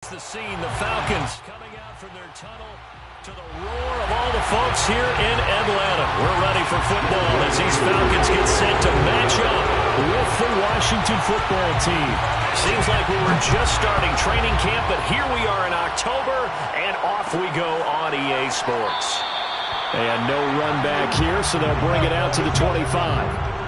The scene, the Falcons coming out from their tunnel to the roar of all the folks here in Atlanta. We're ready for football as these Falcons get set to match up with the Washington football team. Seems like we were just starting training camp, but here we are in October, and off we go on EA Sports. And no run back here, so they'll bring it out to the 25.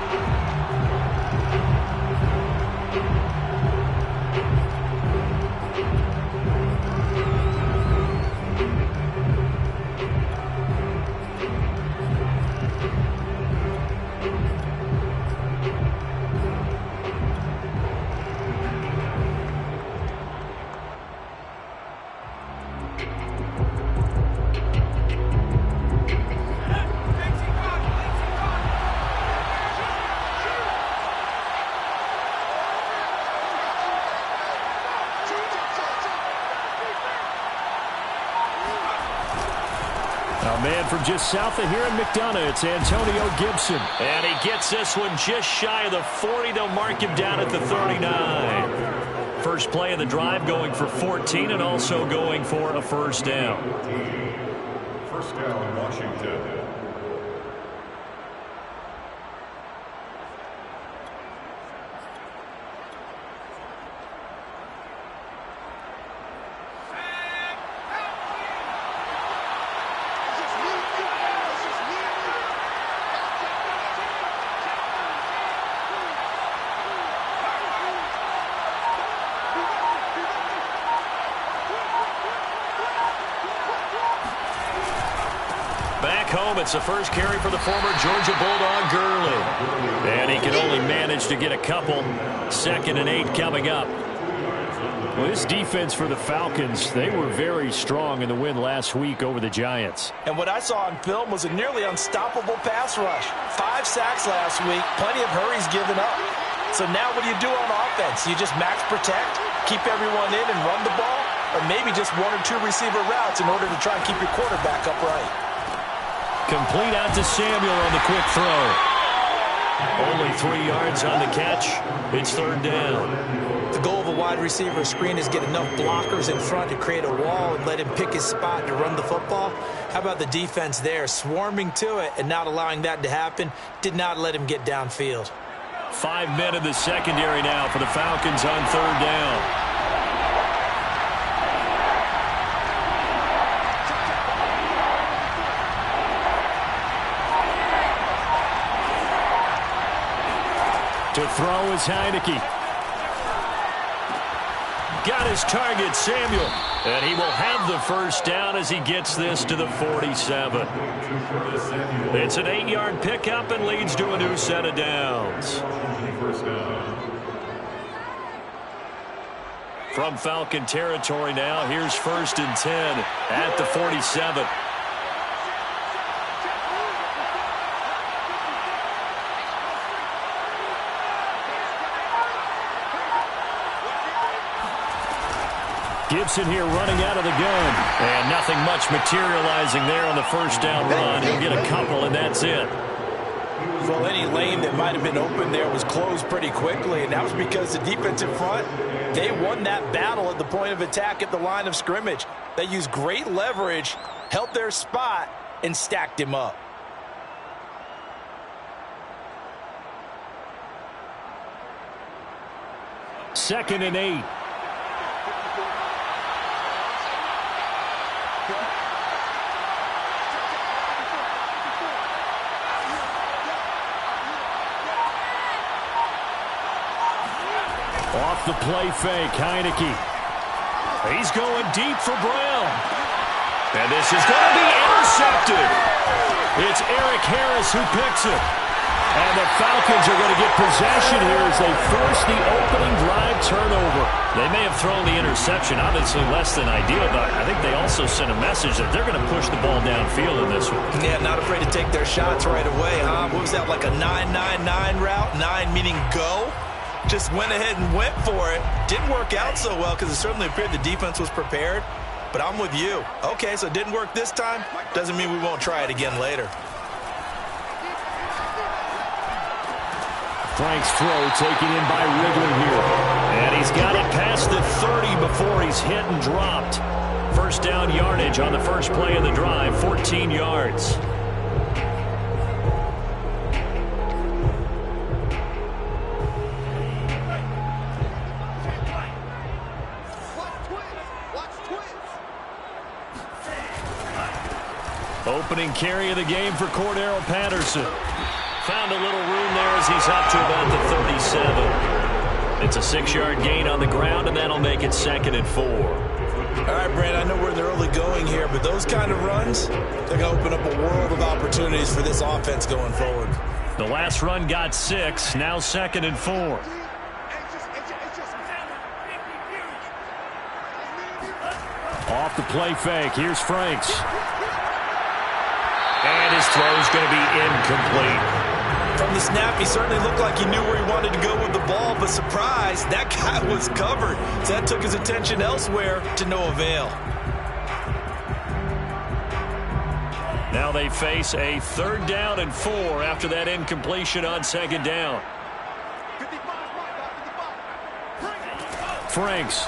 Man from just south of here in McDonough, it's Antonio Gibson. And he gets this one just shy of the 40. They'll mark him down at the 39. First play of the drive going for 14 and also going for a first down. First down, Washington. Home, it's the first carry for the former Georgia Bulldog Gurley. And he can only manage to get a couple. 2nd and 8 coming up. Well, this defense for the Falcons, they were very strong in the win last week over the Giants. And what I saw on film was a nearly unstoppable pass rush. 5 sacks last week, plenty of hurries given up. So now what do you do on offense? You just max protect, keep everyone in and run the ball, or maybe just 1 or 2 receiver routes in order to try and keep your quarterback upright. Complete out to Samuel on the quick throw. Only 3 yards on the catch. It's 3rd down. The goal of a wide receiver screen is get enough blockers in front to create a wall and let him pick his spot to run the football. How about the defense there, swarming to it and not allowing that to happen? Did not let him get downfield. 5 men in the secondary now for the Falcons on 3rd down. To throw is Heineke. Got his target, Samuel. And he will have the first down as he gets this to the 47. It's an 8-yard pickup and leads to a new set of downs. From Falcon territory now, here's 1st and 10 at the 47. Gibson here running out of the gun. And nothing much materializing there on the first down run. He'll get a couple, and that's it. Well, any lane that might have been open there was closed pretty quickly, and that was because the defensive front, they won that battle at the point of attack at the line of scrimmage. They used great leverage, held their spot, and stacked him up. Second and 8. Off the play fake, Heineke. He's going deep for Brown. And this is going to be intercepted. It's Eric Harris who picks it. And the Falcons are going to get possession here as they force the opening drive turnover. They may have thrown the interception, obviously less than ideal, but I think they also sent a message that they're going to push the ball downfield in this one. Yeah, not afraid to take their shots right away, huh? What was that, like a 9-9-9 route? 9 meaning go? Just went ahead and went for it. Didn't work out so well because it certainly appeared the defense was prepared. But I'm with you. Okay, so it didn't work this time. Doesn't mean we won't try it again later. Frank's throw taken in by Ridley here. And he He's got it past the 30 before he's hit and dropped. First down yardage on the first play of the drive, 14 yards. Opening carry of the game for Cordero Patterson. Found a little room there as he's up to about the 37. It's a 6-yard gain on the ground, and that'll make it 2nd and 4. All right, Brad, I know where they're early going here, but those kind of runs, they're going to open up a world of opportunities for this offense going forward. The last run got 6, now 2nd and 4. Off the play fake, here's Franks. And his throw's going to be incomplete. From the snap, he certainly looked like he knew where he wanted to go with the ball, but surprise, that guy was covered. So that took his attention elsewhere to no avail. Now they face a 3rd down and 4 after that incompletion on 2nd down. Franks.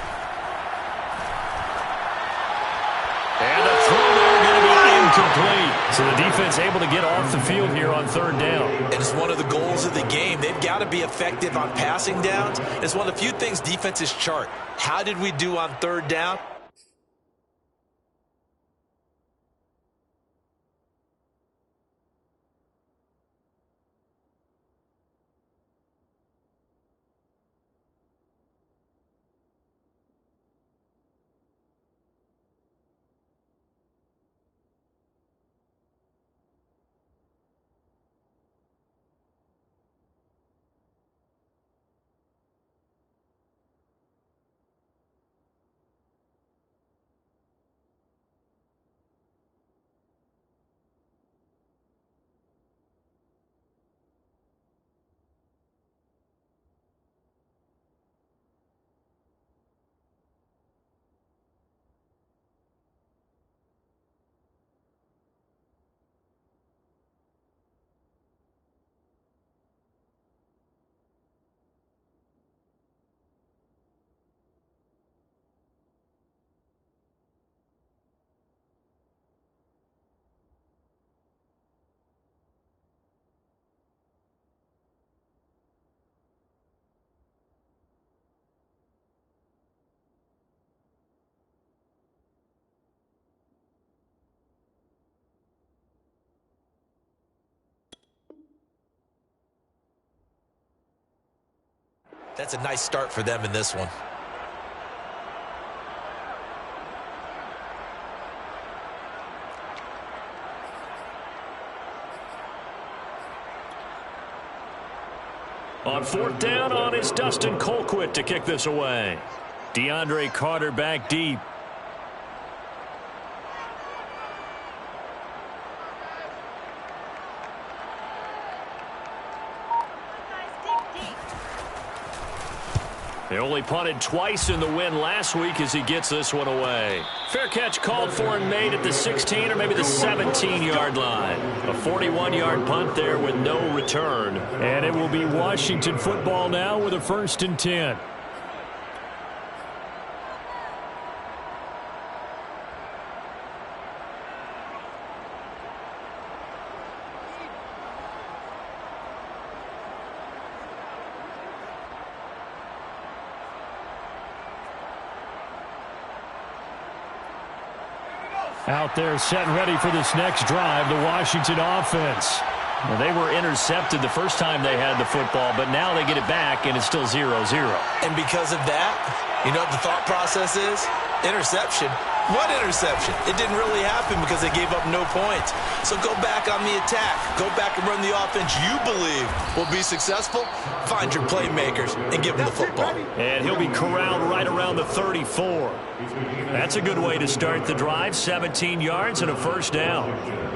And a throw there going to be incomplete. So the defense able to get off the field here on 3rd down. And it's one of the goals of the game. They've got to be effective on passing downs. It's one of the few things defenses chart. How did we do on 3rd down? That's a nice start for them in this one. On 4th down on is Dustin Colquitt to kick this away. DeAndre Carter back deep. They only punted twice in the win last week as he gets this one away. Fair catch called for and made at the 16 or maybe the 17-yard line. A 41-yard punt there with no return. And it will be Washington football now with a 1st and 10. Out there set and ready for this next drive, the Washington offense. Well, they were intercepted the first time they had the football, but now they get it back, and it's still 0-0. And because of that, you know what the thought process is? Interception. What interception? It didn't really happen because they gave up no points. So go back on the attack. Go back and run the offense you believe will be successful. Find your playmakers and give them the football. And he'll be corralled right around the 34. That's a good way to start the drive. 17 yards and a 1st down.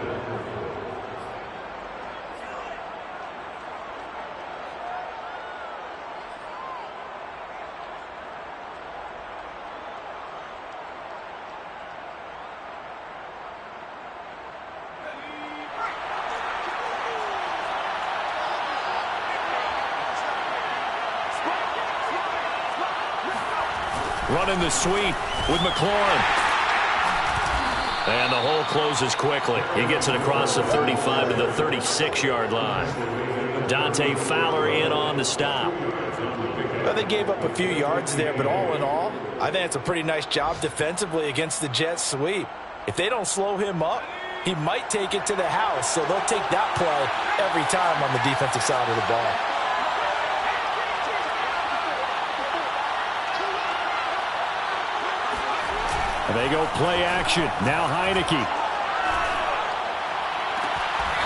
running the sweep with McLaurin. And the hole closes quickly. He gets it across the 35 to the 36-yard line. Dante Fowler in on the stop. Well, they gave up a few yards there, but all in all, I think it's a pretty nice job defensively against the Jets sweep. If they don't slow him up, he might take it to the house, so they'll take that play every time on the defensive side of the ball. They go play action. Now Heineke.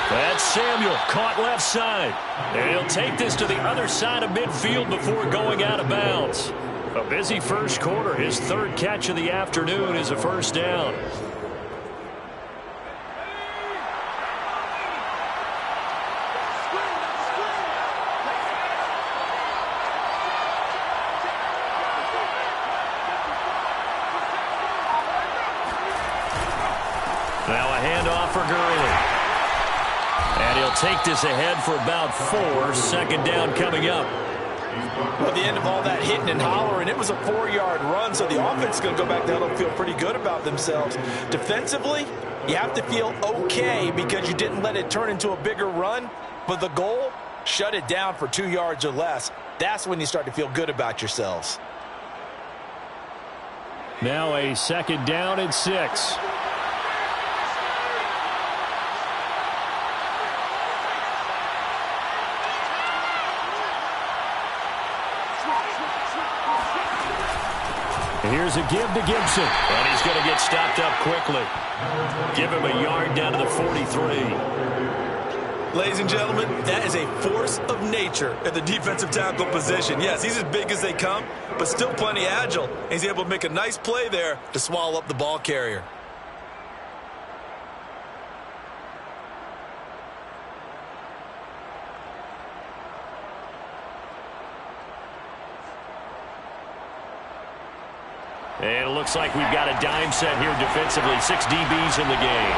That's Samuel, caught left side. And he'll take this to the other side of midfield before going out of bounds. A busy first quarter. His third catch of the afternoon is a first down. Now a handoff for Gurley. And he'll take this ahead for about 4. Second down coming up. Well, the end of all that hitting and hollering, it was a 4-yard run, so the offense is going to go back there and feel pretty good about themselves. Defensively, you have to feel okay because you didn't let it turn into a bigger run, but the goal, shut it down for 2 yards or less. That's when you start to feel good about yourselves. Now a second down and 6. Here's a give to Gibson. And he's going to get stopped up quickly. Give him a yard down to the 43. Ladies and gentlemen, that is a force of nature at the defensive tackle position. Yes, he's as big as they come, but still plenty agile. He's able to make a nice play there to swallow up the ball carrier. And it looks like we've got a dime set here defensively. 6 DBs in the game.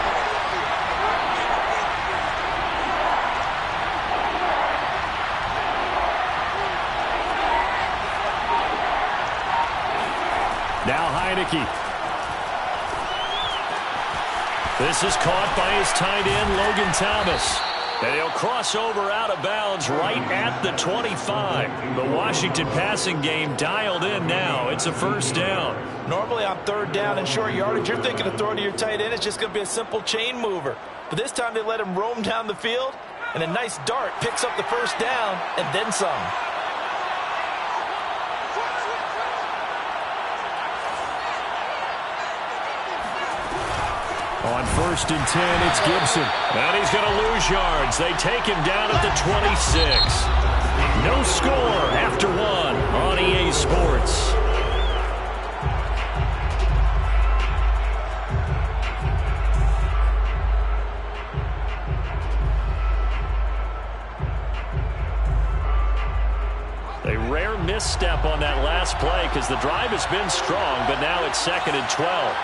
Now Heineke. This is caught by his tight end, Logan Thomas. And he'll cross over out of bounds right at the 25. The Washington passing game dialed in now. It's a first down. Normally on third down and short yardage, you're thinking of throwing to your tight end. It's just going to be a simple chain mover. But this time they let him roam down the field, and a nice dart picks up the first down and then some. On first and 10, it's Gibson. And he's going to lose yards. They take him down at the 26. No score after 1 on EA Sports. A rare misstep on that last play because the drive has been strong, but now it's 2nd and 12.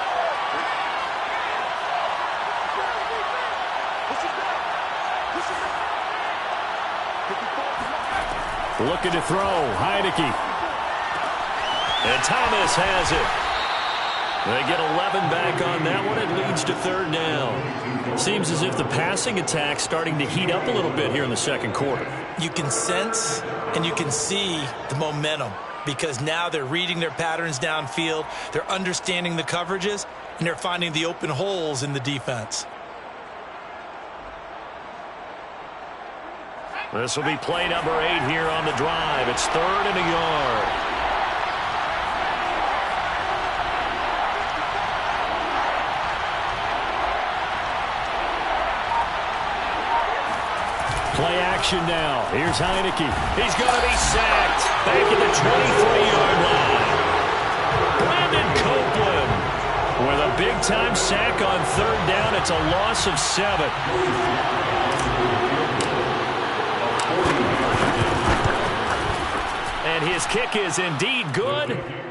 Looking to throw, Heineke. And Thomas has it. They get 11 back on that one. It leads to third down. Seems as if the passing attack's starting to heat up a little bit here in the second quarter. You can sense and you can see the momentum because now they're reading their patterns downfield, they're understanding the coverages, and they're finding the open holes in the defense. This will be play number 8 here on the drive. It's 3rd and a yard. Play action now. Here's Heineke. He's going to be sacked. Back at the 23-yard line. Brandon Copeland with a big-time sack on third down. It's a loss of 7. And his kick is indeed good.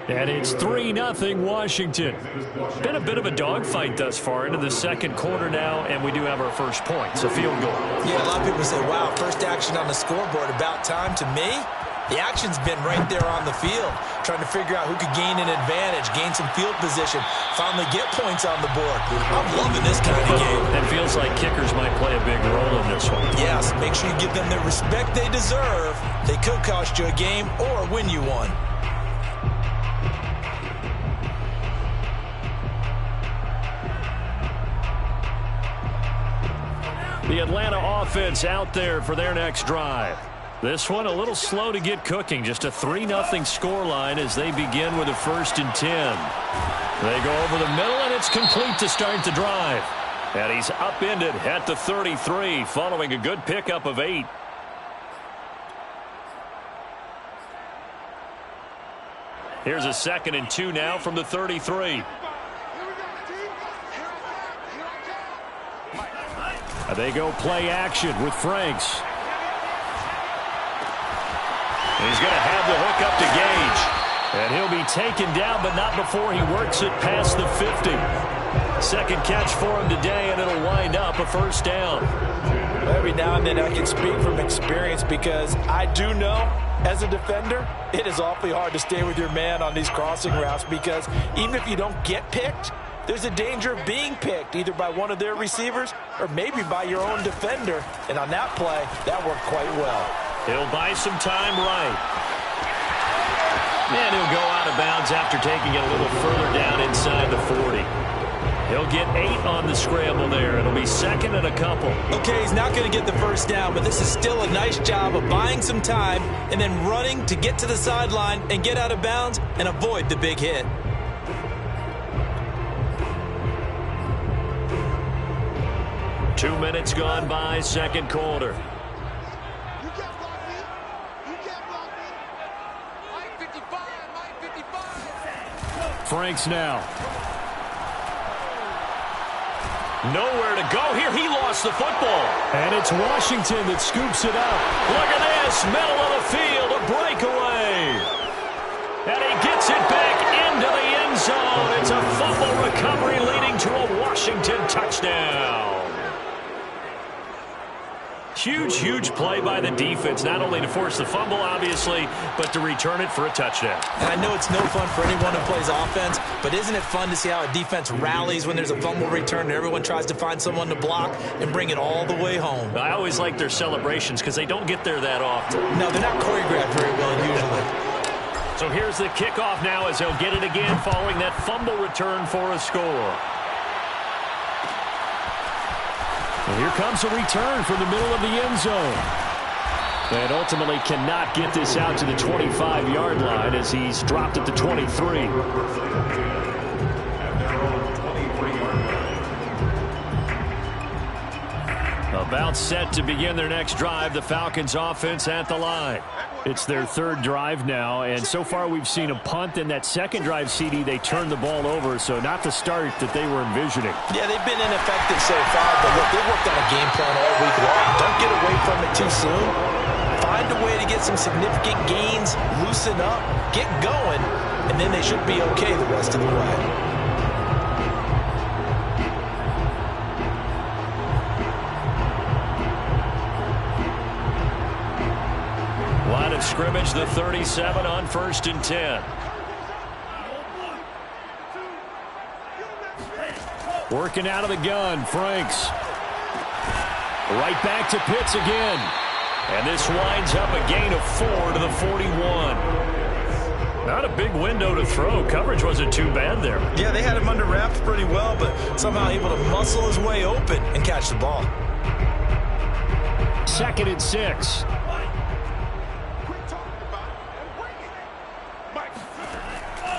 And it's 3-0 Washington. Been a bit of a dogfight thus far into the second quarter now, and we do have our first point. It's a field goal. Yeah, a lot of people say, wow, first action on the scoreboard, about time. To me, The action's been right there on the field, trying to figure out who could gain an advantage, gain some field position, finally get points on the board. I'm loving this kind of game. It feels like kickers might play a big role in this one. Yes, make sure you give them the respect they deserve. They could cost you a game or win you one. The Atlanta offense out there for their next drive. This one a little slow to get cooking. Just a 3-0 scoreline as they begin with a 1st and 10. They go over the middle, and it's complete to start the drive. And he's upended at the 33 following a good pickup of 8. Here's a 2nd and 2 now from the 33. They go play action with Franks. He's going to have the hook up to Gage. And he'll be taken down, but not before he works it past the 50. Second catch for him today, and it'll wind up a 1st down. Every now and then I can speak from experience because I do know, as a defender, it is awfully hard to stay with your man on these crossing routes because even if you don't get picked, there's a danger of being picked either by one of their receivers or maybe by your own defender. And on that play, that worked quite well. He'll buy some time right. And he'll go out of bounds after taking it a little further down inside the 40. He'll get 8 on the scramble there. It'll be 2nd and a couple. Okay, he's not going to get the 1st down, but this is still a nice job of buying some time and then running to get to the sideline and get out of bounds and avoid the big hit. Two minutes gone by, second quarter. Franks now. Nowhere to go here. He lost the football. And it's Washington that scoops it up. Look at this. Middle of the field. A breakaway. And he gets it back into the end zone. It's a fumble recovery leading to a Washington touchdown. Huge play by the defense, not only to force the fumble, obviously, but to return it for a touchdown. And I know it's no fun for anyone who plays offense, but isn't it fun to see how a defense rallies when there's a fumble return and everyone tries to find someone to block and bring it all the way home? I always like their celebrations because they don't get there that often. No, they're not choreographed very well usually. So here's the kickoff now as he'll get it again following that fumble return for a score. And here comes a return from the middle of the end zone. And ultimately cannot get this out to the 25-yard line as he's dropped at the 23. About set to begin their next drive, the Falcons offense at the line. It's their 3rd drive now, and so far we've seen a punt. In that second drive, CD, they turned the ball over, so not the start that they were envisioning. Yeah, they've been ineffective so far, but look, they've worked on a game plan all week long. Don't get away from it too soon. Find a way to get some significant gains, loosen up, get going, and then they should be okay the rest of the way. Line of scrimmage, the 37 on 1st and 10. Working out of the gun, Franks. Right back to Pitts again. And this winds up a gain of 4 to the 41. Not a big window to throw. Coverage wasn't too bad there. Yeah, they had him under wraps pretty well, but somehow able to muscle his way open and catch the ball. 2nd and 6.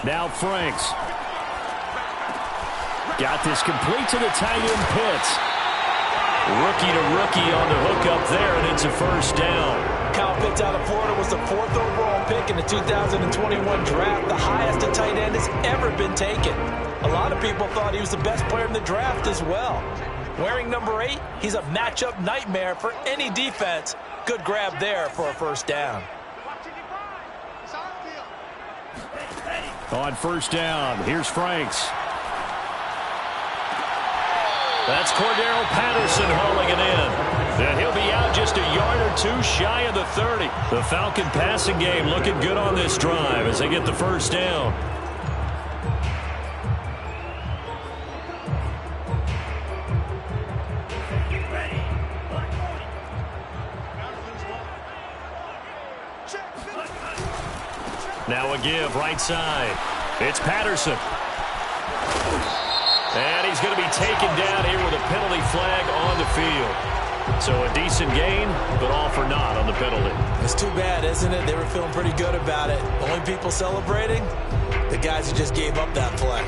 Now Franks. Got this complete to the tight end Pitts. Rookie to rookie on the hookup there, and it's a 1st down. Kyle Pitts out of Florida was the 4th overall pick in the 2021 draft, the highest a tight end has ever been taken. A lot of people thought he was the best player in the draft as well. Wearing number 8, he's a matchup nightmare for any defense. Good grab there for a 1st down. On 1st down, here's Franks. That's Cordero Patterson hauling it in. And he'll be out just a yard or two shy of the 30. The Falcon passing game looking good on this drive as they get the first down. Now a give right side. It's Patterson. And he's going to be taken down here with a penalty flag on the field. So a decent gain, but all for naught on the penalty. It's too bad, isn't it? They were feeling pretty good about it. Only people celebrating, the guys who just gave up that play.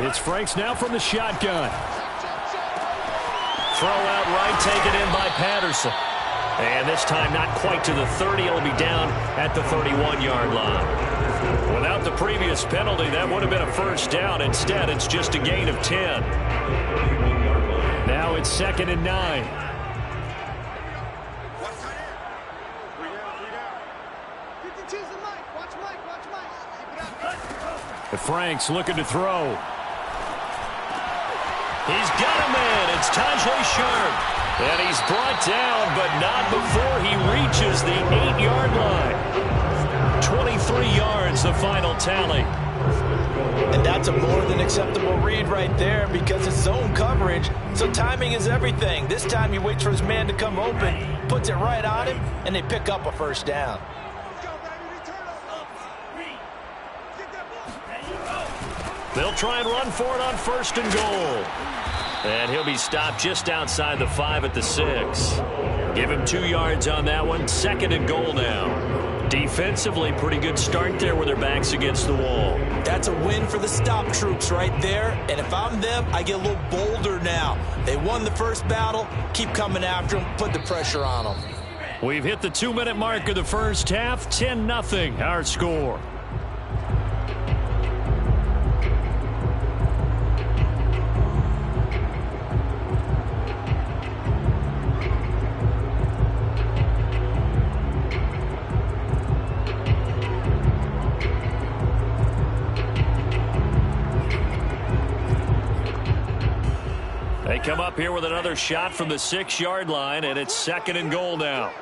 It's Franks now from the shotgun. Throw out right, taken in by Patterson. And this time not quite to the 30. It'll be down at the 31-yard line. Without the previous penalty, that would have been a first down. Instead, it's just a gain of 10. Now it's 2nd and 9. Franks looking to throw. He's got a man. It's Tajay Sharp. And he's brought down, but not before he reaches the 8-yard line. 23 yards, the final tally. And that's a more than acceptable read right there because it's zone coverage, so timing is everything. This time he waits for his man to come open, puts it right on him, and they pick up a first down. They'll try and run for it on 1st and goal. And he'll be stopped just outside the 5 at the 6. Give him 2 yards on that one. 2nd and goal now. Defensively, pretty good start there with their backs against the wall. That's a win for the stop troops right there. And if I'm them, I get a little bolder now. They won the first battle. Keep coming after them. Put the pressure on them. We've hit the 2-minute mark of the first half. 10-0 our score. They come up here with another shot from the 6-yard line, and it's 2nd and goal now.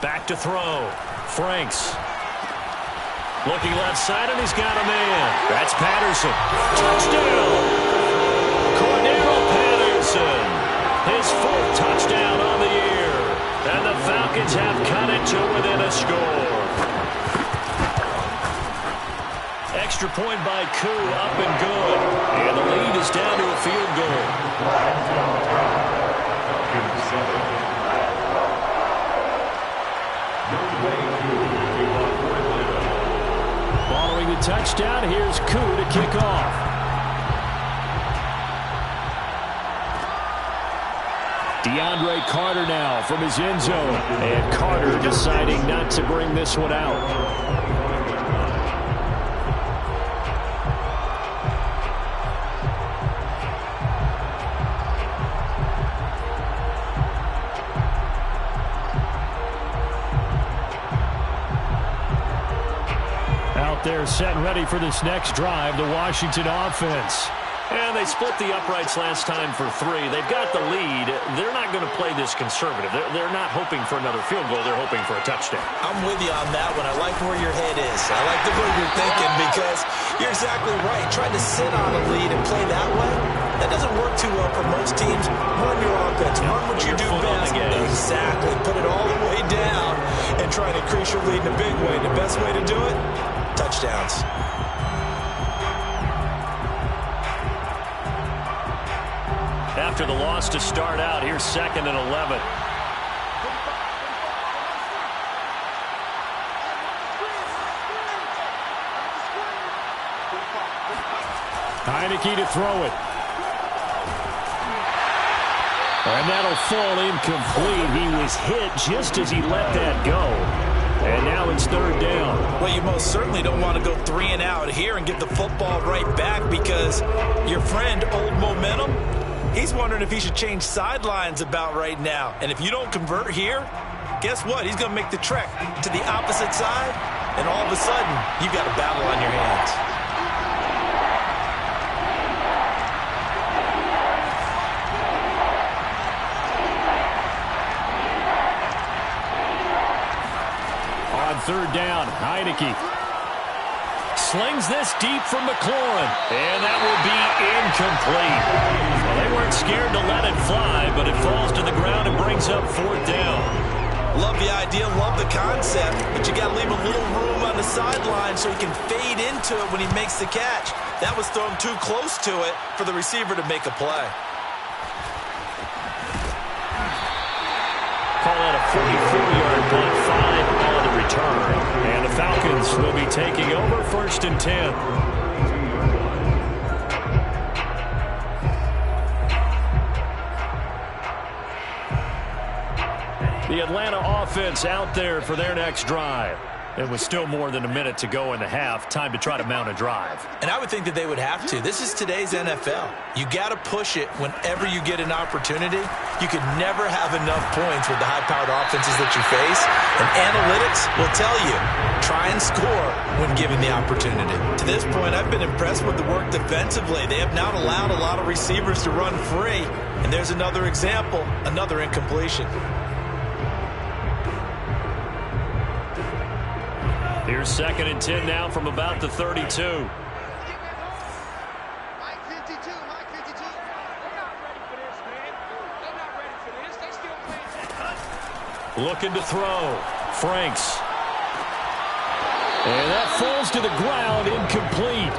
Back to throw. Franks. Looking left side, and he's got a man. That's Patterson. Touchdown! Cordero Patterson. His 4th touchdown on the year. And the Falcons have cut it to within a score. Extra point by Koo, up and good. And the lead is down to a field goal. Following the touchdown, here's Koo to kick off. DeAndre Carter now from his end zone. And Carter deciding not to bring this one out. They're set and ready for this next drive, the Washington offense. And they split the uprights last time for 3. They've got the lead. They're not going to play this conservative. They're not hoping for another field goal. They're hoping for a touchdown. I'm with you on that one. I like where your head is. I like the way you're thinking because you're exactly right. Trying to sit on a lead and play that way, that doesn't work too well for most teams. Run your offense. Run what you do best. Exactly. Put it all the way down and try to increase your lead in a big way. The best way to do it? Touchdowns. After the loss to start out, here's 2nd and 11. Heineke to throw it. And that'll fall incomplete. He was hit just as he let that go. And now it's 3rd down. Well, you most certainly don't want to go 3 and out here and get the football right back because your friend, Old Momentum, he's wondering if he should change sidelines about right now. And if you don't convert here, guess what? He's going to make the trek to the opposite side, and all of a sudden, you've got a battle on your hands. On third down, Heineke slings this deep from McLaurin, and that will be incomplete. Well, they weren't scared to let it fly, but it falls to the ground and brings up fourth down. Love the idea, love the concept, but you got to leave a little room on the sideline so he can fade into it when he makes the catch. That was thrown too close to it for the receiver to make a play. Call that a 44-yard punt, 5 on the return. And the Falcons will be taking over, 1st and 10. The Atlanta offense out there for their next drive. It was still more than a minute to go in the half. Time to try to mount a drive. And I would think that they would have to. This is today's NFL. You got to push it whenever you get an opportunity. You could never have enough points with the high-powered offenses that you face. And analytics will tell you, try and score when given the opportunity. To this point, I've been impressed with the work defensively. They have not allowed a lot of receivers to run free. And there's another example, another incompletion. Here's 2nd and 10 now from about the 32. Looking to throw. Franks. And that falls to the ground, incomplete.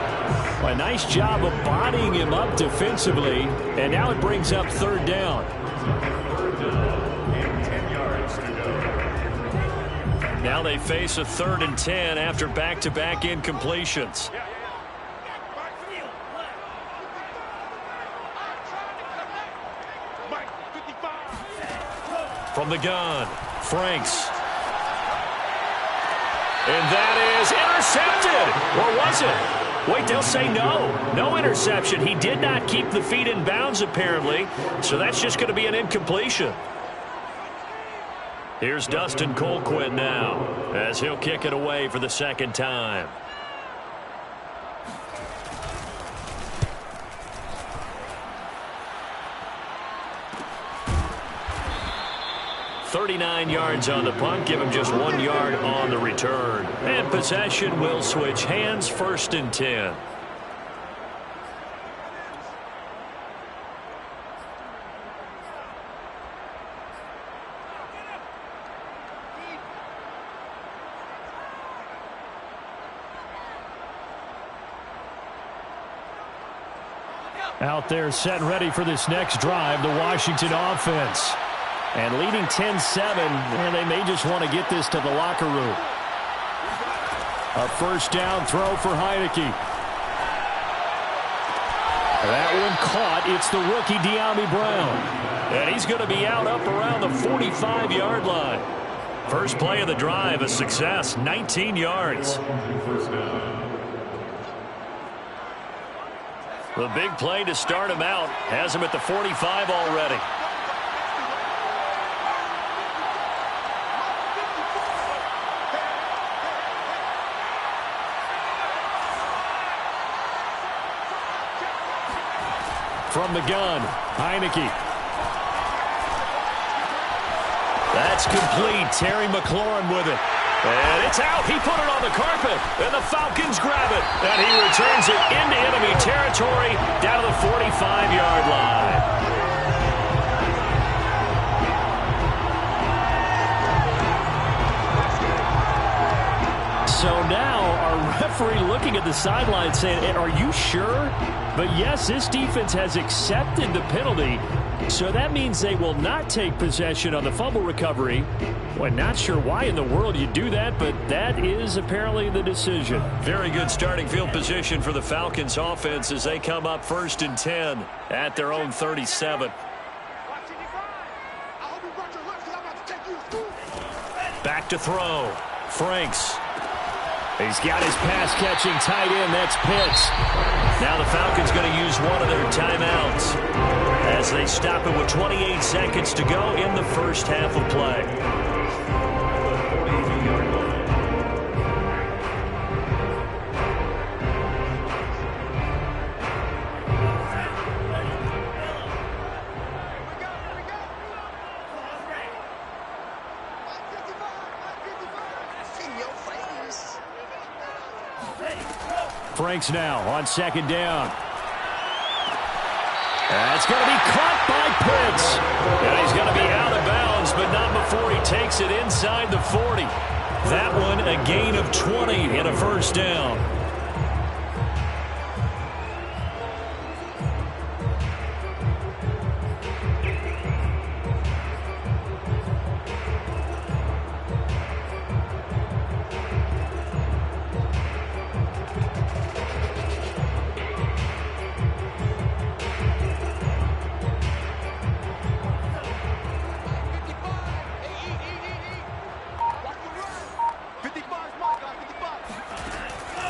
A nice job of bodying him up defensively. And now it brings up 3rd down. Now they face a 3rd and 10 after back-to-back incompletions. From the gun, Franks. And that is intercepted. Or was it? Wait, they'll say no. No interception. He did not keep the feet in bounds, apparently. So that's just going to be an incompletion. Here's Dustin Colquitt now, as he'll kick it away for the 2nd time. "39 yards on the punt, give him just 1 yard on the return. And possession will switch hands, 1st and 10. Out there set and ready for this next drive, the Washington offense. And leading 10-7, and they may just want to get this to the locker room. A 1st down throw for Heineke. That one caught. It's the rookie De'Ami Brown. And he's going to be out up around the 45-yard line. First play of the drive, a success, 19 yards. The big play to start him out has him at the 45 already. From the gun, Heineke. That's complete. Terry McLaurin with it. And it's out. He put it on the carpet. And the Falcons grab it. And he returns it into enemy territory down to the 45-yard line. So now our referee looking at the sideline saying, are you sure? But yes, this defense has accepted the penalty. So that means they will not take possession on the fumble recovery. Well, not sure why in the world you do that, but that is apparently the decision. Very good starting field position for the Falcons offense as they come up 1st and 10 at their own 37. Back to throw. Franks. He's got his pass-catching tight end. That's Pitts. Now the Falcons going to use one of their timeouts as they stop it with 28 seconds to go in the first half of play. Franks now on second down. That's going to be caught by Pitts. And he's going to be out of bounds, but not before he takes it inside the 40. That one a gain of 20 and a first down.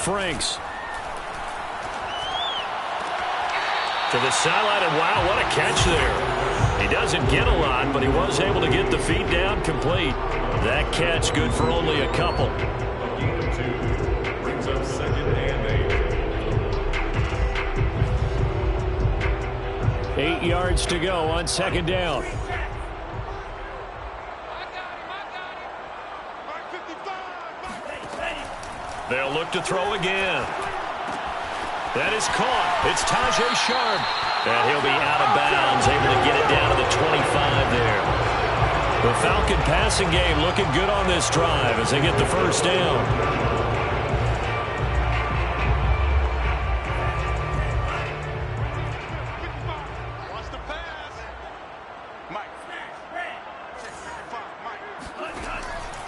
Franks to the sideline, and wow, what a catch there. He doesn't get a lot, but he was able to get the feet down complete. That catch good for only a couple. A gain of 2 brings up 2nd and 8. 8 yards to go on second down. They'll look to throw again. That is caught. It's Tajay Sharp. And he'll be out of bounds, able to get it down to the 25 there. The Falcon passing game looking good on this drive as they get the first down.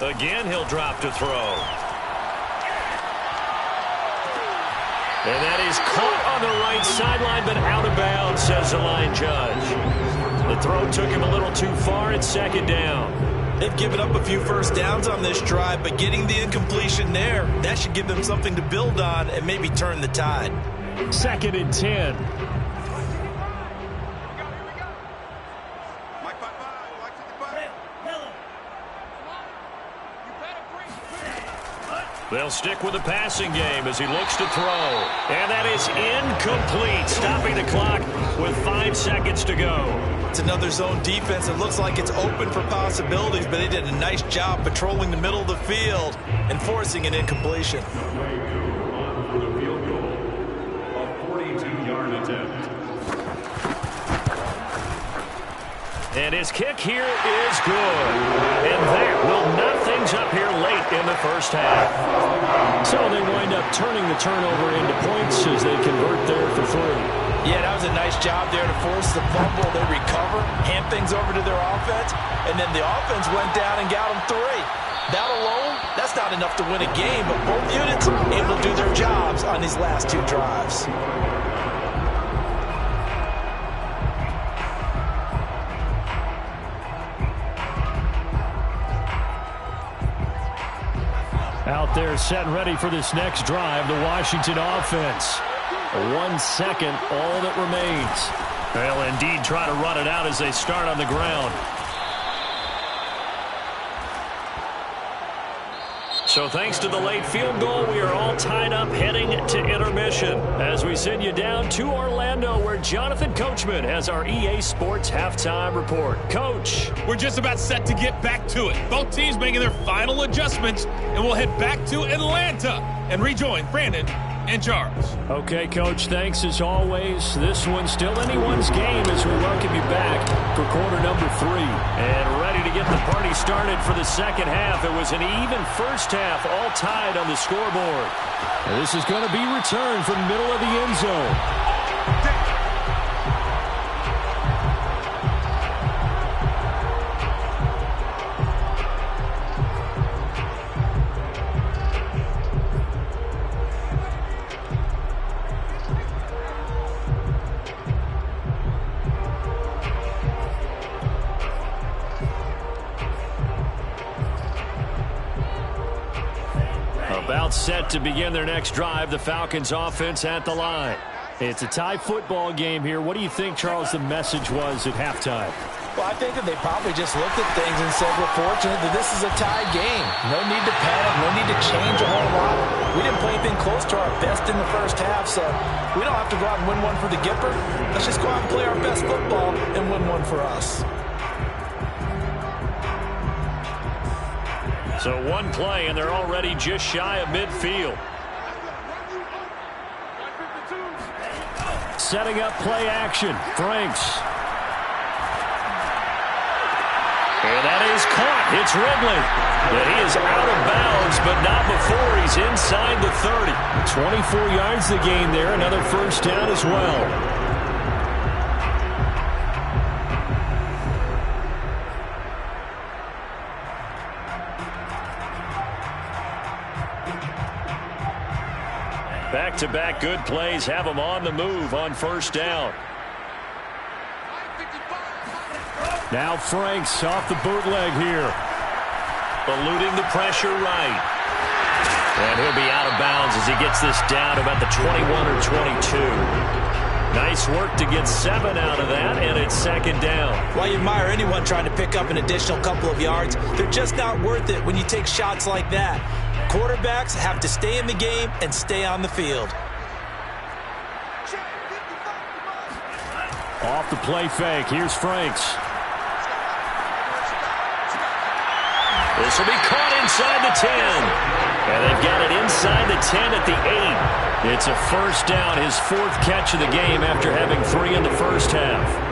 Again, he'll drop to throw. And that is caught on the right sideline, but out of bounds, says the line judge. The throw took him a little too far at second down. They've given up a few first downs on this drive, but getting the incompletion there, that should give them something to build on and maybe turn the tide. 2nd and 10. They'll stick with the passing game as he looks to throw. And that is incomplete, stopping the clock with 5 seconds to go. It's another zone defense. It looks like it's open for possibilities, but they did a nice job patrolling the middle of the field and forcing an incompletion. On for the field goal. A 42-yard attempt. And his kick here is good. And there will knot things up here late in the first half. So they wind up turning the turnover into points as they convert there for 3. Yeah, that was a nice job there to force the fumble. They recover, hand things over to their offense, and then the offense went down and got them 3. That alone, that's not enough to win a game, but both units able to do their jobs on these last 2 drives. Out there set and ready for this next drive, the Washington offense. 1 second, all that remains. They'll indeed try to run it out as they start on the ground. So thanks to the late field goal, we are all tied up heading to intermission as we send you down to Orlando where Jonathan Coachman has our EA Sports halftime report. Coach. We're just about set to get back to it. Both teams making their final adjustments, and we'll head back to Atlanta and rejoin Brandon and Charles. Okay, Coach, thanks as always. This one's still anyone's game as we welcome you back for quarter number 3. And ready to get the party started for the second half. It was an even first half, all tied on the scoreboard. And this is going to be returned from middle of the end zone. About set to begin their next drive, the Falcons offense at the line. It's a tie football game here. What do you think, Charles, the message was at halftime? Well, I think that they probably just looked at things and said, we're fortunate that this is a tied game. No need to panic, no need to change a whole lot. We didn't play anything close to our best in the first half, so we don't have to go out and win one for the Gipper. Let's just go out and play our best football and win one for us. So one play, and they're already just shy of midfield. Setting up play action. Franks. And that is caught. It's Ridley. And he is out of bounds, but not before he's inside the 30. 24 yards to gain there. Another first down as well. Back-to-back good plays have him on the move on first down. Now Franks off the bootleg here. Eluding the pressure right. And he'll be out of bounds as he gets this down about the 21 or 22. Nice work to get 7 out of that, and it's second down. While you admire anyone trying to pick up an additional couple of yards, they're just not worth it when you take shots like that. Quarterbacks have to stay in the game and stay on the field. Off the play fake. Here's Franks. This will be caught inside the 10. And they've got it inside the 10 at the 8. It's a first down, his 4th catch of the game after having 3 in the first half.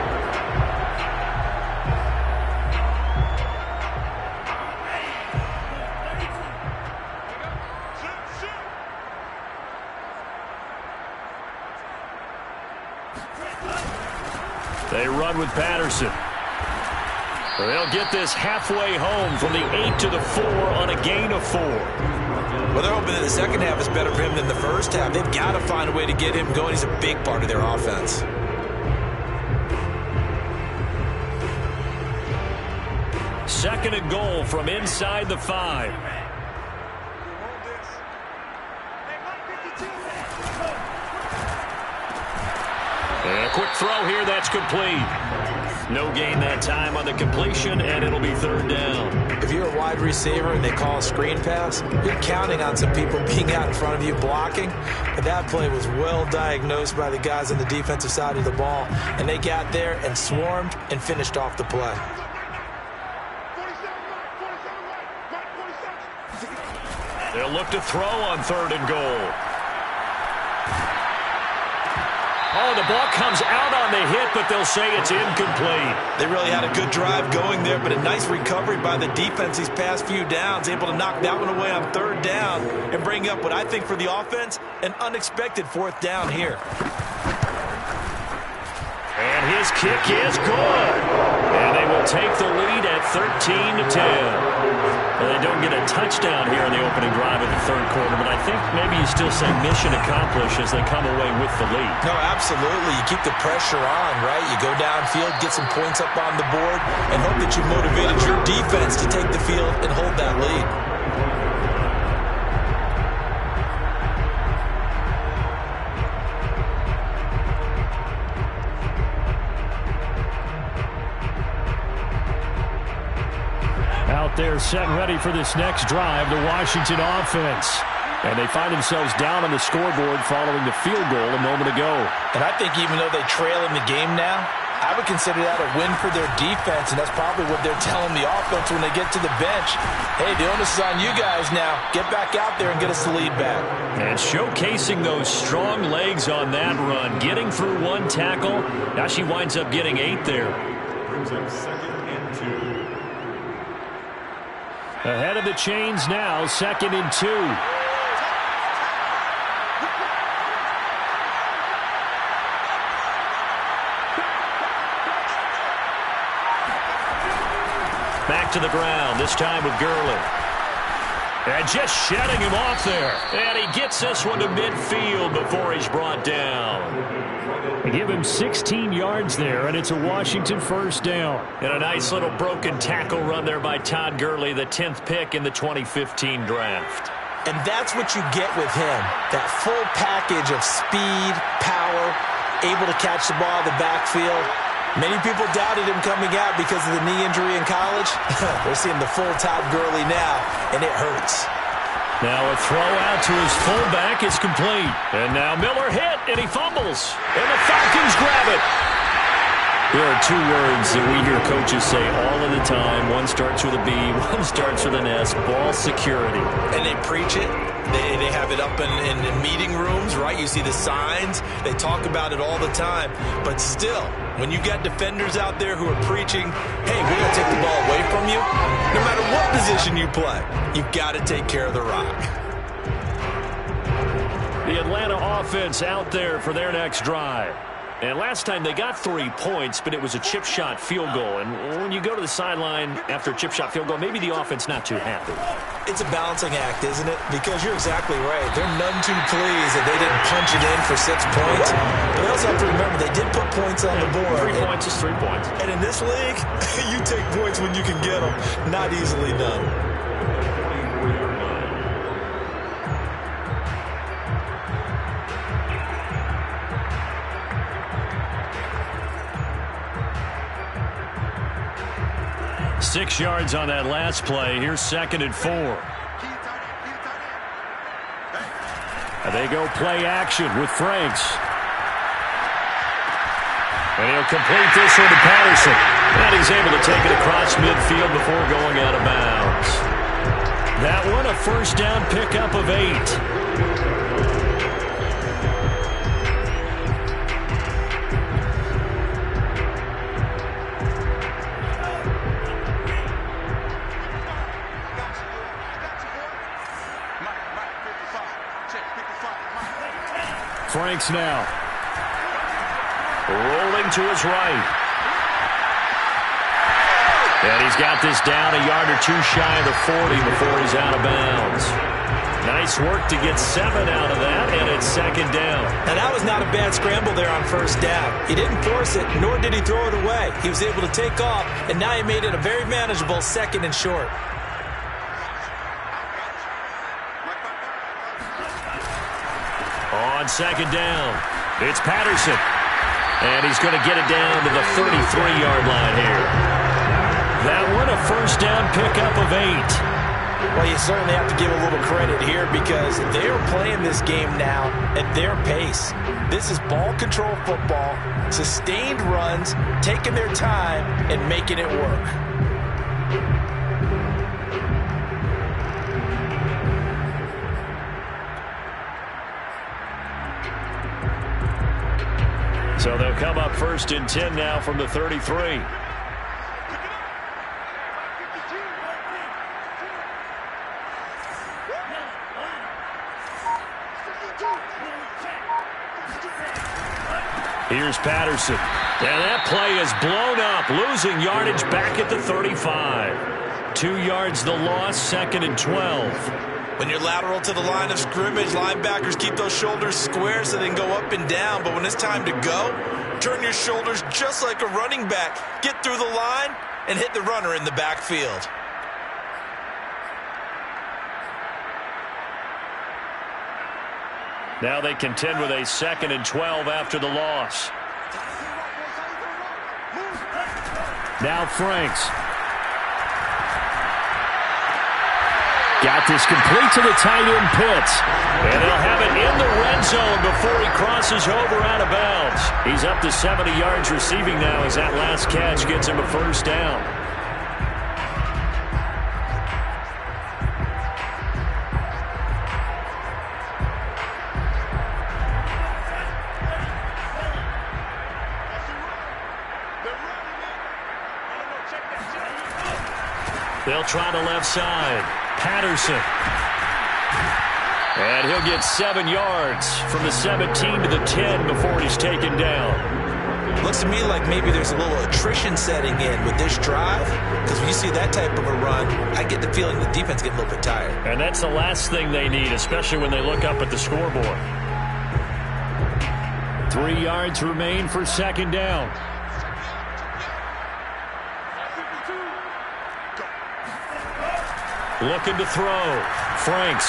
They run with Patterson. They'll get this halfway home from the 8 to the 4 on a gain of 4. Well, they're hoping that the second half is better for him than the first half. They've got to find a way to get him going. He's a big part of their offense. Second and goal from inside the 5. And a quick throw here, that's complete. No gain that time on the completion, and it'll be third down. If you're a wide receiver and they call a screen pass, you're counting on some people being out in front of you blocking. But that play was well diagnosed by the guys on the defensive side of the ball, and they got there and swarmed and finished off the play. They'll look to throw on third and goal. Oh, the ball comes out on the hit, but they'll say it's incomplete. They really had a good drive going there, but a nice recovery by the defense these past few downs, able to knock that one away on third down and bring up what I think for the offense, an unexpected 4th down here. And his kick is good. And they will take the lead at 13-10. Well, they don't get a touchdown here in the opening drive of the third quarter, but I think maybe you still say mission accomplished as they come away with the lead. No, absolutely. You keep the pressure on, right? You go downfield, get some points up on the board, and hope that you motivated your defense to take the field and hold that lead. Out there set and ready for this next drive, the Washington offense. And they find themselves down on the scoreboard following the field goal a moment ago. And I think even though they trail in the game now, I would consider that a win for their defense, and that's probably what they're telling the offense when they get to the bench. Hey, the onus is on you guys now. Get back out there and get us the lead back. And showcasing those strong legs on that run, getting through one tackle. Now she winds up getting 8 there. Brings up 2nd and 2. Ahead of the chains now, 2nd and 2. Back to the ground, this time with Gurley. And just shutting him off there. And he gets this one to midfield before he's brought down. They give him 16 yards there, and it's a Washington first down. And a nice little broken tackle run there by Todd Gurley, the 10th pick in the 2015 draft. And that's what you get with him, that full package of speed, power, able to catch the ball in the backfield. Many people doubted him coming out because of the knee injury in college. They're seeing the full Todd Gurley now, and it hurts. Now a throw out to his fullback is complete. And now Miller hit, and he fumbles. And the Falcons grab it. There are two words that we hear coaches say all of the time. One starts with a B, one starts with an S, ball security. And they preach it. They have it up in meeting rooms, right? You see the signs. They talk about it all the time. But still, when you got defenders out there who are preaching, hey, we're going to take the ball away from you, no matter what position you play, you've got to take care of the rock. The Atlanta offense out there for their next drive. And last time they got 3 points, but it was a chip shot field goal. And when you go to the sideline after a chip shot field goal, maybe the offense not too happy. It's a balancing act, isn't it? Because you're exactly right. They're none too pleased that they didn't punch it in for 6 points. But they also have to remember they did put points on the board. 3 points is 3 points. And in this league, you take points when you can get them. Not easily done. Six yards on that last play. Here's 2nd and 4. And they go play action with Franks. And he'll complete this one to Patterson. And he's able to take it across midfield before going out of bounds. That one a first down pickup of 8. Franks now. Rolling to his right. And he's got this down a yard or two shy of the 40 before he's out of bounds. Nice work to get 7 out of that, and it's 2nd down. Now, that was not a bad scramble there on first down. He didn't force it, nor did he throw it away. He was able to take off, and now he made it a very manageable 2nd and short. On 2nd down, it's Patterson. And he's going to get it down to the 33-yard line here. That one a first down pickup of 8. Well, you certainly have to give a little credit here because they are playing this game now at their pace. This is ball control football, sustained runs, taking their time, and making it work. So they'll come up 1st and 10 now from the 33. Here's Patterson. And that play is blown up, losing yardage back at the 35. 2 yards the loss, 2nd and 12. When you're lateral to the line of scrimmage, linebackers keep those shoulders square so they can go up and down. But when it's time to go, turn your shoulders just like a running back. Get through the line and hit the runner in the backfield. Now they contend with a 2nd and 12 after the loss. Now Franks. Got this complete to the tight end Pitts. And they'll have it in the red zone before he crosses over out of bounds. He's up to 70 yards receiving now as that last catch gets him a first down. They'll try the left side. Patterson. And he'll get 7 yards from the 17 to the 10 before he's taken down. Looks to me like maybe there's a little attrition setting in with this drive. Because when you see that type of a run, I get the feeling the defense gets a little bit tired. And that's the last thing they need, especially when they look up at the scoreboard. 3 yards remain for 2nd down. Looking to throw. Franks.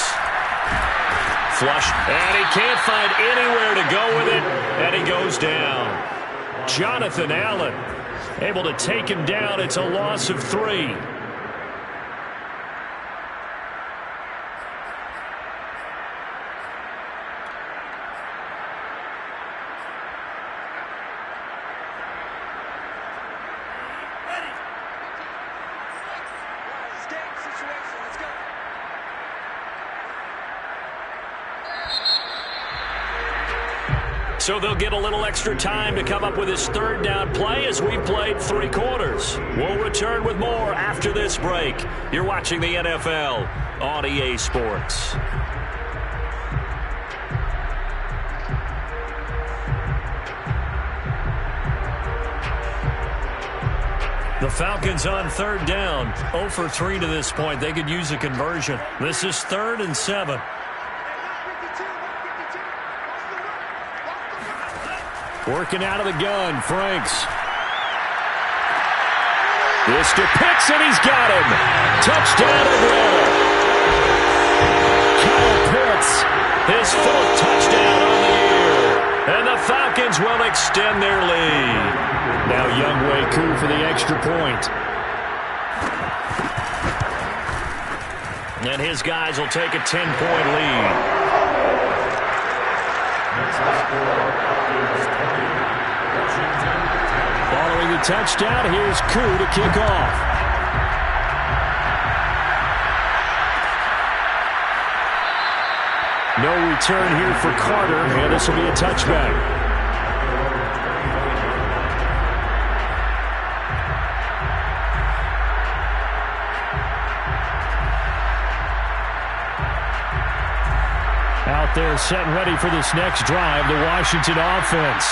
Flush. And he can't find anywhere to go with it. And he goes down. Jonathan Allen able to take him down. It's a loss of 3. So they'll get a little extra time to come up with his third down play as we played 3 quarters. We'll return with more after this break. You're watching the NFL on EA Sports. The Falcons on third down. 0 for 3 to this point. They could use a conversion. This is 3rd and 7. Working out of the gun, Franks. This to Pitts, and he's got him. Touchdown, Atlanta. Kyle Pitts, his 4th touchdown on the year. And the Falcons will extend their lead. Now Younghoe Koo for the extra point. And his guys will take a 10-point lead. Following the touchdown, here's Koo to kick off. No return here for Carter, and this will be a touchback. Out there set and ready for this next drive, the Washington offense.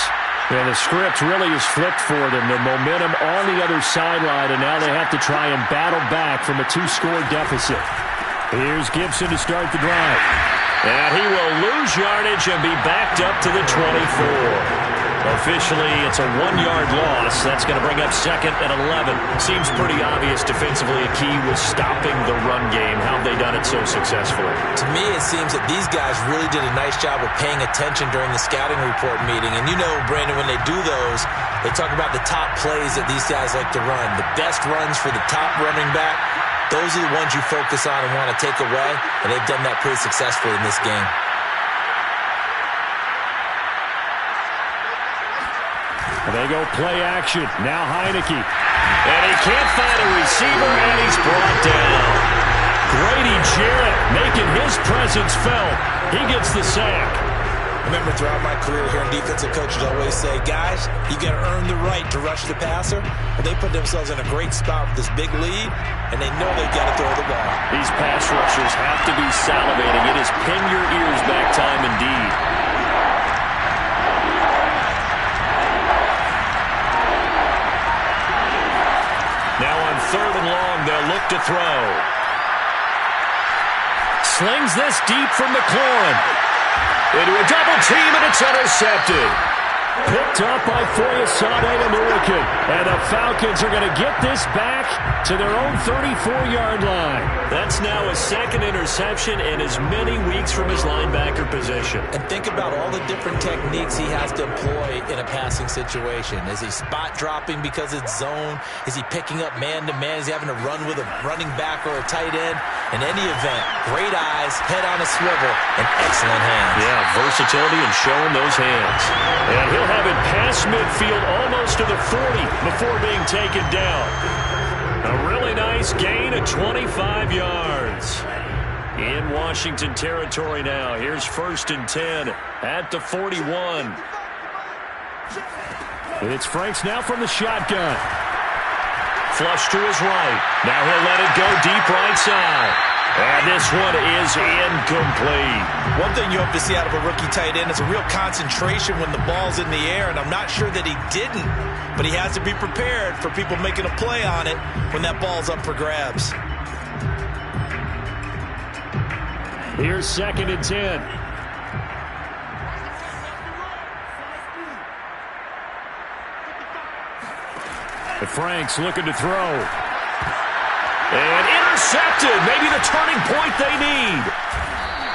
And the script really is flipped for them. The momentum on the other sideline, and now they have to try and battle back from a 2-score deficit. Here's Gibson to start the drive. And he will lose yardage and be backed up to the 24. Officially, it's a 1-yard loss. That's going to bring up 2nd and 11. Seems pretty obvious defensively a key was stopping the run game. How have they done it so successfully? To me, it seems that these guys really did a nice job of paying attention during the scouting report meeting. And you know, Brandon, when they do those, they talk about the top plays that these guys like to run. The best runs for the top running back, those are the ones you focus on and want to take away. And they've done that pretty successfully in this game. They go play action. Now Heineke. And he can't find a receiver, and he's brought down. Grady Jarrett making his presence felt. He gets the sack. I remember throughout my career hearing defensive coaches always say, guys, you got to earn the right to rush the passer. And they put themselves in a great spot with this big lead, and they know they've got to throw the ball. These pass rushers have to be salivating. It is pin your ears back time indeed. Now on 3rd and long, they'll look to throw. Slings this deep from McLaurin. Into a double team, and it's intercepted. Picked up by Foyesade and Nurkic. And the Falcons are going to get this back to their own 34-yard line. That's now his 2nd interception in as many weeks from his linebacker position. And think about all the different techniques he has to employ in a passing situation. Is he spot dropping because it's zone? Is he picking up man-to-man? Is he having to run with a running back or a tight end? In any event, great eyes, head on a swivel, and excellent hands. Yeah, versatility and showing those hands. And he'll have it past midfield almost to the 40 before being taken down. A really nice gain of 25 yards. In Washington territory now. Here's 1st and 10 at the 41. It's Franks now from the shotgun. Flush to his right. Now he'll let it go deep right side. And this one is incomplete. One thing you hope to see out of a rookie tight end is a real concentration when the ball's in the air, and I'm not sure that he didn't, but he has to be prepared for people making a play on it when that ball's up for grabs. Here's 2nd and 10. The Franks looking to throw. And intercepted. Maybe the turning point they need.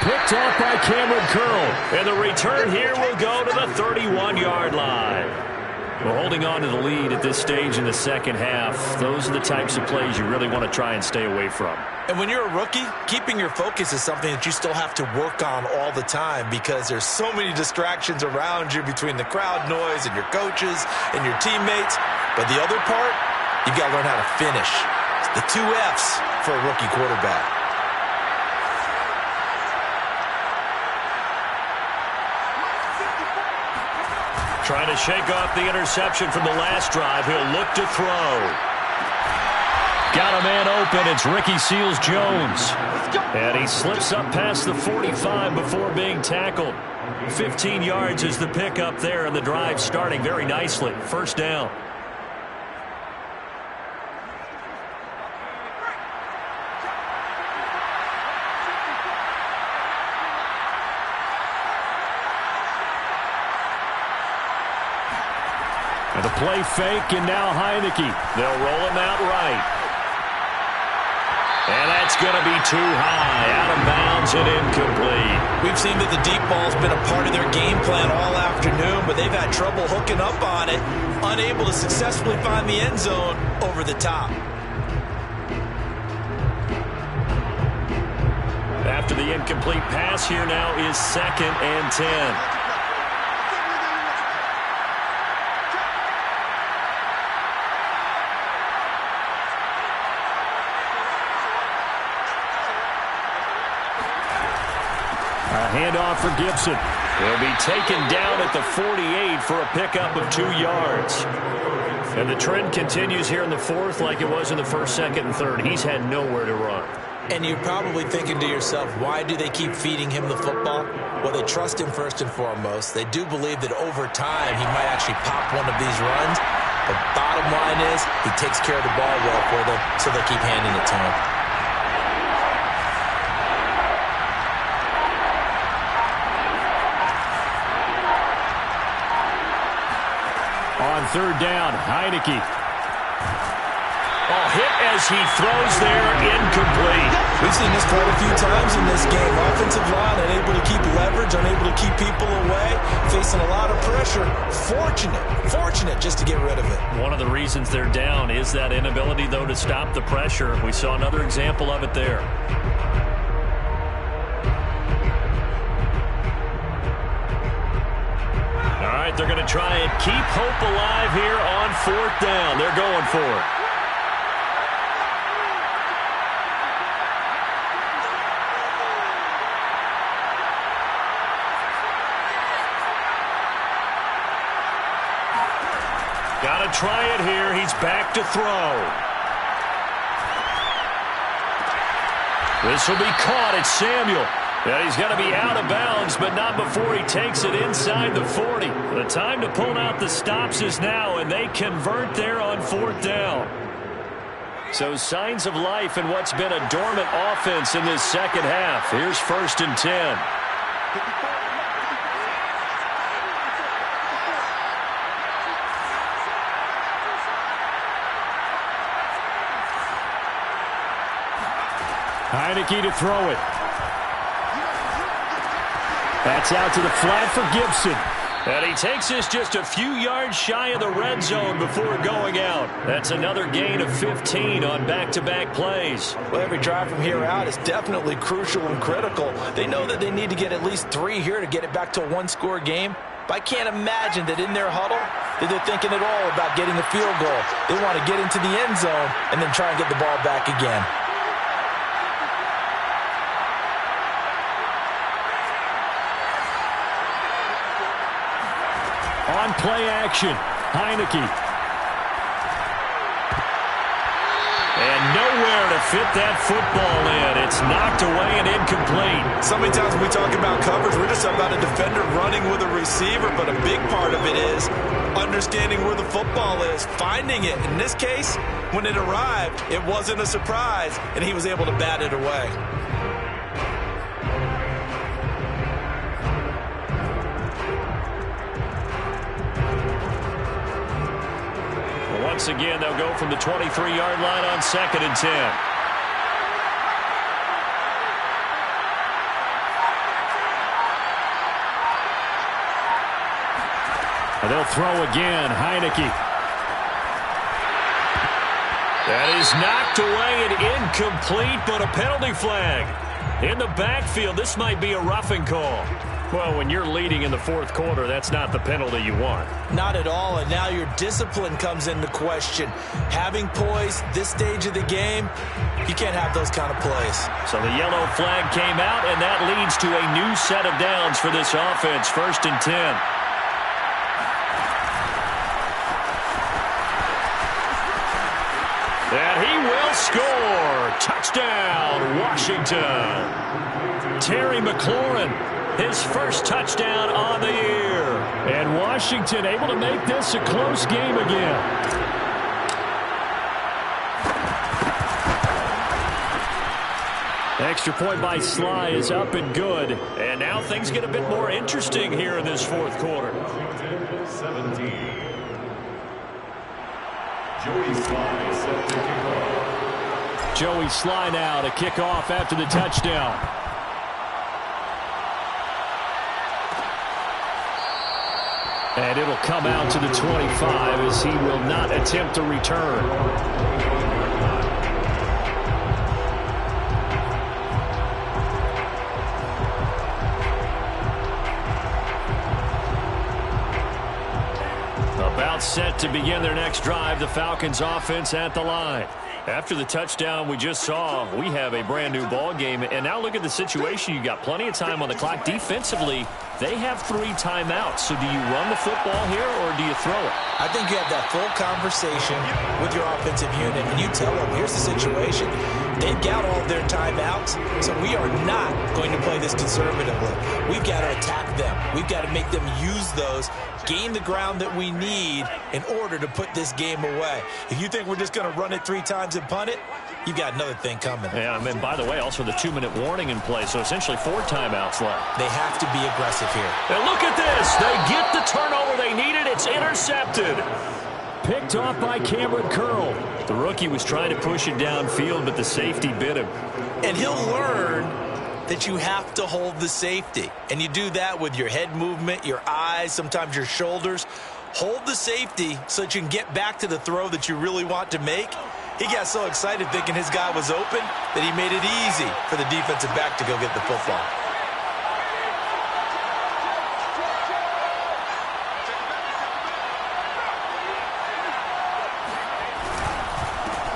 Picked off by Cameron Curl. And the return here will go to the 31-yard line. Well, holding on to the lead at this stage in the second half, those are the types of plays you really want to try and stay away from. And when you're a rookie, keeping your focus is something that you still have to work on all the time because there's so many distractions around you between the crowd noise and your coaches and your teammates. But the other part, you've got to learn how to finish. It's the 2 F's for a rookie quarterback. Trying to shake off the interception from the last drive. He'll look to throw. Got a man open. It's Ricky Seals-Jones. And he slips up past the 45 before being tackled. 15 yards is the pickup there, and the drive starting very nicely. First down. And the play fake, and now Heineke. They'll roll him out right. And that's going to be too high. Out of bounds and incomplete. We've seen that the deep ball's been a part of their game plan all afternoon, but they've had trouble hooking up on it, unable to successfully find the end zone over the top. After the incomplete pass, here now is 2nd and 10. Handoff for Gibson. He'll be taken down at the 48 for a pickup of 2 yards. And the trend continues here in the fourth like it was in the first, second, and third. He's had nowhere to run. And you're probably thinking to yourself, why do they keep feeding him the football? Well, they trust him first and foremost. They do believe that over time he might actually pop one of these runs. The bottom line is he takes care of the ball well for them, so they keep handing it to him. On third down, Heineke. Oh, hit as he throws there, incomplete. We've seen this quite a few times in this game. Offensive line unable to keep leverage, unable to keep people away, facing a lot of pressure. Fortunate just to get rid of it. One of the reasons they're down is that inability, though, to stop the pressure. We saw another example of it there. They're going to try and keep hope alive here on 4th down. They're going for it. Got to try it here. He's back to throw. This will be caught. It's Samuel. And he's going to be out of bounds, but not before he takes it inside the 40. The time to pull out the stops is now, and they convert there on 4th down. So signs of life in what's been a dormant offense in this second half. Here's 1st and 10. Heineke to throw it. That's out to the flat for Gibson. And he takes this just a few yards shy of the red zone before going out. That's another gain of 15 on back-to-back plays. Well, every drive from here out is definitely crucial and critical. They know that they need to get at least 3 here to get it back to a 1-score game. But I can't imagine that in their huddle that they're thinking at all about getting a field goal. They want to get into the end zone and then try and get the ball back again. On play action, Heineke. And nowhere to fit that football in. It's knocked away and incomplete. So many times when we talk about coverage, we're just about a defender running with a receiver, but a big part of it is understanding where the football is, finding it. In this case, when it arrived, it wasn't a surprise, and he was able to bat it away. Once again, they'll go from the 23-yard line on 2nd and 10. And they'll throw again. Heineke. That is knocked away and incomplete, but a penalty flag. In the backfield, this might be a roughing call. Well, when you're leading in the fourth quarter, that's not the penalty you want. Not at all, and now your discipline comes into question. Having poise this stage of the game, you can't have those kind of plays. So the yellow flag came out, and that leads to a new set of downs for this offense. 1st and 10. And he will score. Touchdown, Washington. Terry McLaurin, his first touchdown on the year. And Washington able to make this a close game again. Extra point by Sly is up and good. And now things get a bit more interesting here in this fourth quarter. 17. Joey Sly set to kick off. Joey Sly now to kick off after the touchdown. And it'll come out to the 25 as he will not attempt to return. About set to begin their next drive, the Falcons offense at the line. After the touchdown we just saw, we have a brand new ball game. And now look at the situation. You got plenty of time on the clock. Defensively, they have 3 timeouts. So do you run the football here or do you throw it? I think you have that full conversation with your offensive unit, and you tell them, here's the situation. They've got all their timeouts, so we are not going to play this conservatively. We've got to attack them. We've got to make them use those, gain the ground that we need in order to put this game away. If you think we're just going to run it 3 times and punt it, you've got another thing coming. Yeah, I mean, by the way, also the 2-minute warning in play, so essentially 4 timeouts left. They have to be aggressive here. And look at this. They get the turnover they needed. It's intercepted. Picked off by Cameron Curl. The rookie was trying to push it downfield, but the safety bit him. And he'll learn that you have to hold the safety. And you do that with your head movement, your eyes, sometimes your shoulders. Hold the safety so that you can get back to the throw that you really want to make. He got so excited thinking his guy was open that he made it easy for the defensive back to go get the football.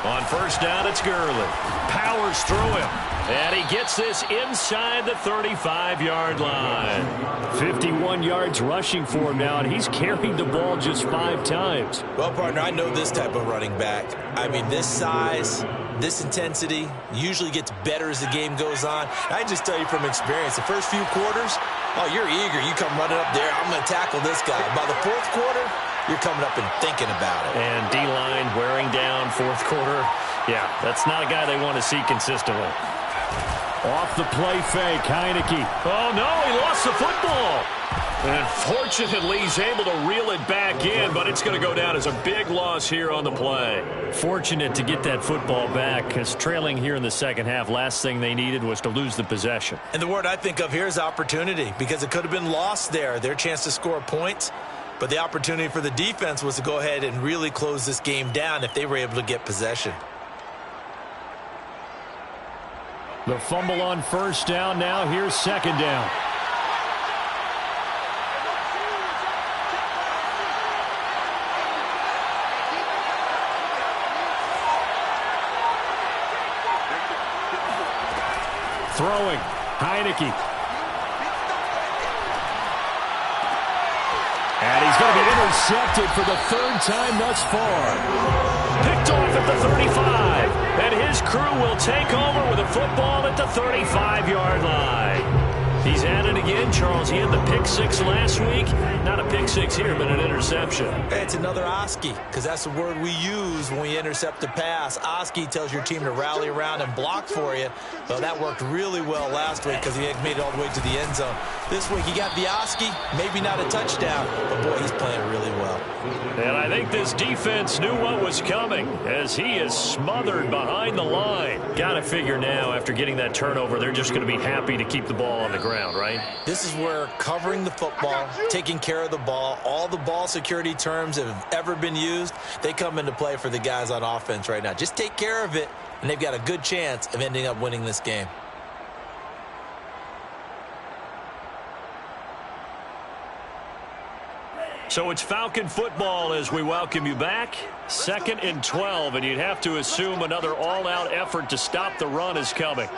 On first down, it's Gurley. Powers through him. And he gets this inside the 35-yard line. 51 yards rushing for him now, and he's carried the ball just 5 times. Well, partner, I know this type of running back. I mean, this size, this intensity usually gets better as the game goes on. I just tell you from experience, the first few quarters, oh, you're eager. You come running up there, I'm going to tackle this guy. By the fourth quarter, you're coming up and thinking about it. And D-line wearing down fourth quarter. Yeah, that's not a guy they want to see consistently. Off the play fake, Heineke. Oh, no, he lost the football. And fortunately, he's able to reel it back in, but it's going to go down as a big loss here on the play. Fortunate to get that football back, because trailing here in the second half, last thing they needed was to lose the possession. And the word I think of here is opportunity, because it could have been lost there, their chance to score points. But the opportunity for the defense was to go ahead and really close this game down if they were able to get possession. The fumble on first down. Now here's second down. Throwing. Heineke. And he's going to be intercepted for the 3rd time thus far. Picked off at the 35. And his crew will take over with a football at the 35-yard line. He's at it again, Charles. He had the pick 6 last week. Not a pick 6 here, but an interception. It's another Oski, because that's the word we use when we intercept a pass. Oski tells your team to rally around and block for you. Well, that worked really well last week because he had made it all the way to the end zone. This week he got the Oski, maybe not a touchdown, but boy, he's playing really well. And I think this defense knew what was coming as he is smothered behind the line. Got to figure now, after getting that turnover, they're just going to be happy to keep the ball on the ground. ground, right? This is where covering the football, taking care of the ball, all the ball security terms that have ever been used, they come into play for the guys on offense right now. Just take care of it, and they've got a good chance of ending up winning this game. So it's Falcon football as we welcome you back. 2nd and 12, and you'd have to assume another all-out effort to stop the run is coming.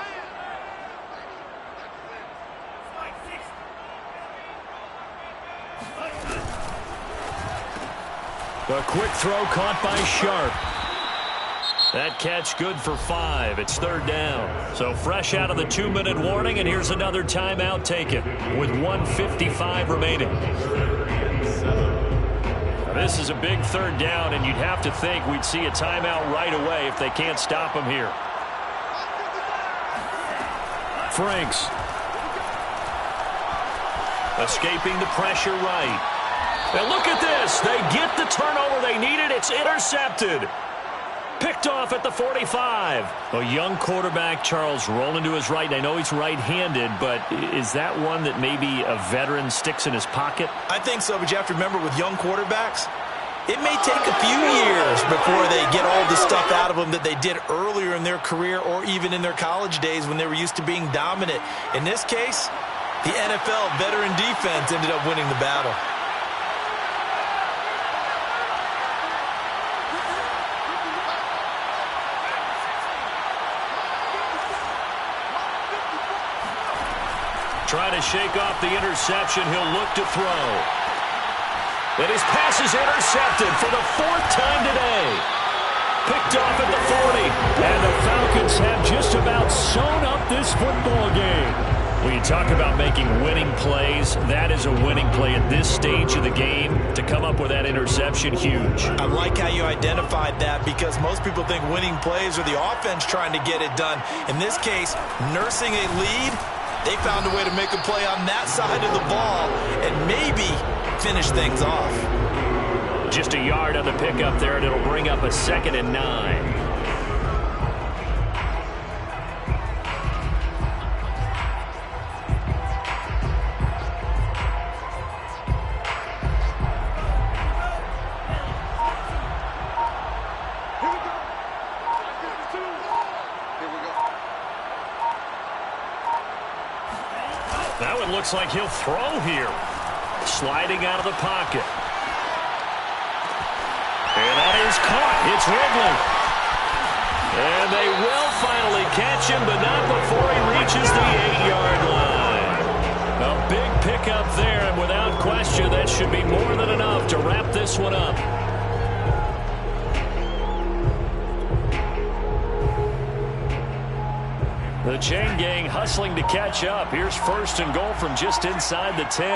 A quick throw caught by Sharp. That catch good for 5. It's 3rd down. So fresh out of the 2-minute warning, and here's another timeout taken with 1:55 remaining. This is a big 3rd down, and you'd have to think we'd see a timeout right away if they can't stop him here. Franks. Escaping the pressure right. And look at this. They get the turnover they needed. It's intercepted. Picked off at the 45. A young quarterback, Charles, rolling to his right. I know he's right-handed, but is that one that maybe a veteran sticks in his pocket? I think so, but you have to remember with young quarterbacks, it may take a few years before they get all the stuff out of them that they did earlier in their career or even in their college days when they were used to being dominant. In this case, the NFL veteran defense ended up winning the battle. Trying to shake off the interception. He'll look to throw. And his pass is intercepted for the 4th time today. Picked off at the 40. And the Falcons have just about sewn up this football game. When you talk about making winning plays, that is a winning play at this stage of the game. To come up with that interception, huge. I like how you identified that because most people think winning plays are the offense trying to get it done. In this case, nursing a lead, they found a way to make a play on that side of the ball and maybe finish things off. Just a yard on the pickup there, and it'll bring up a 2nd and 9. That one looks like he'll throw here. Sliding out of the pocket. And that is caught. It's Ridley. And they will finally catch him, but not before he reaches the 8-yard line. A big pickup there, and without question, that should be more than enough to wrap this one up. The chain gang hustling to catch up. Here's 1st and goal from just inside the 10.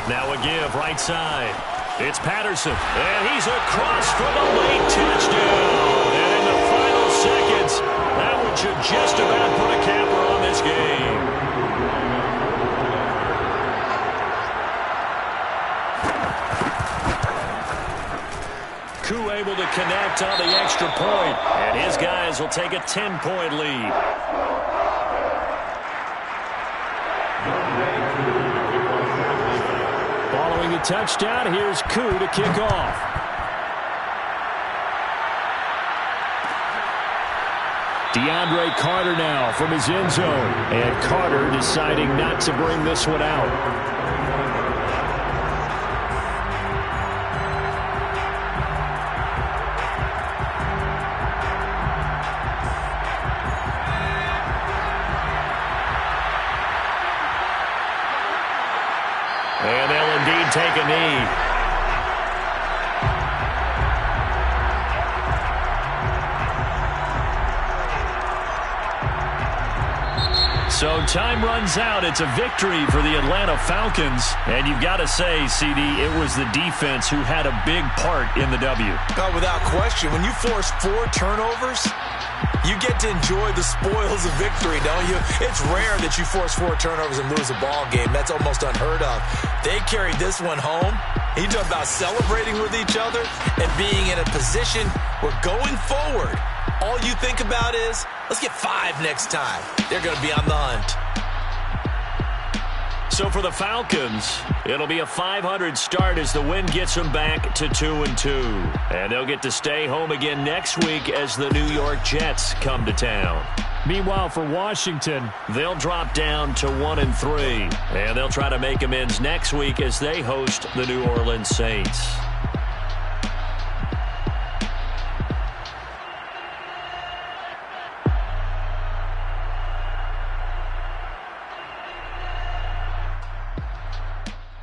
Now a give right side. It's Patterson. And he's across for the late touchdown. And in the final seconds, that one should just about put a capper on this game. Koo able to connect on the extra point, and his guys will take a 10-point lead. Following a touchdown, here's Koo to kick off. DeAndre Carter now from his end zone, and Carter deciding not to bring this one out. And they'll indeed take a knee. So time runs out. It's a victory for the Atlanta Falcons. And you've got to say, CD, it was the defense who had a big part in the W. Oh, without question. When you force 4 turnovers, you get to enjoy the spoils of victory, don't you? It's rare that you force 4 turnovers and lose a ball game. That's almost unheard of. They carried this one home. You talk about celebrating with each other and being in a position where going forward, all you think about is, let's get 5 next time. They're going to be on the hunt. So for the Falcons, it'll be a .500 start as the win gets them back to 2-2. And they'll get to stay home again next week as the New York Jets come to town. Meanwhile, for Washington, they'll drop down to 1-3. And they'll try to make amends next week as they host the New Orleans Saints.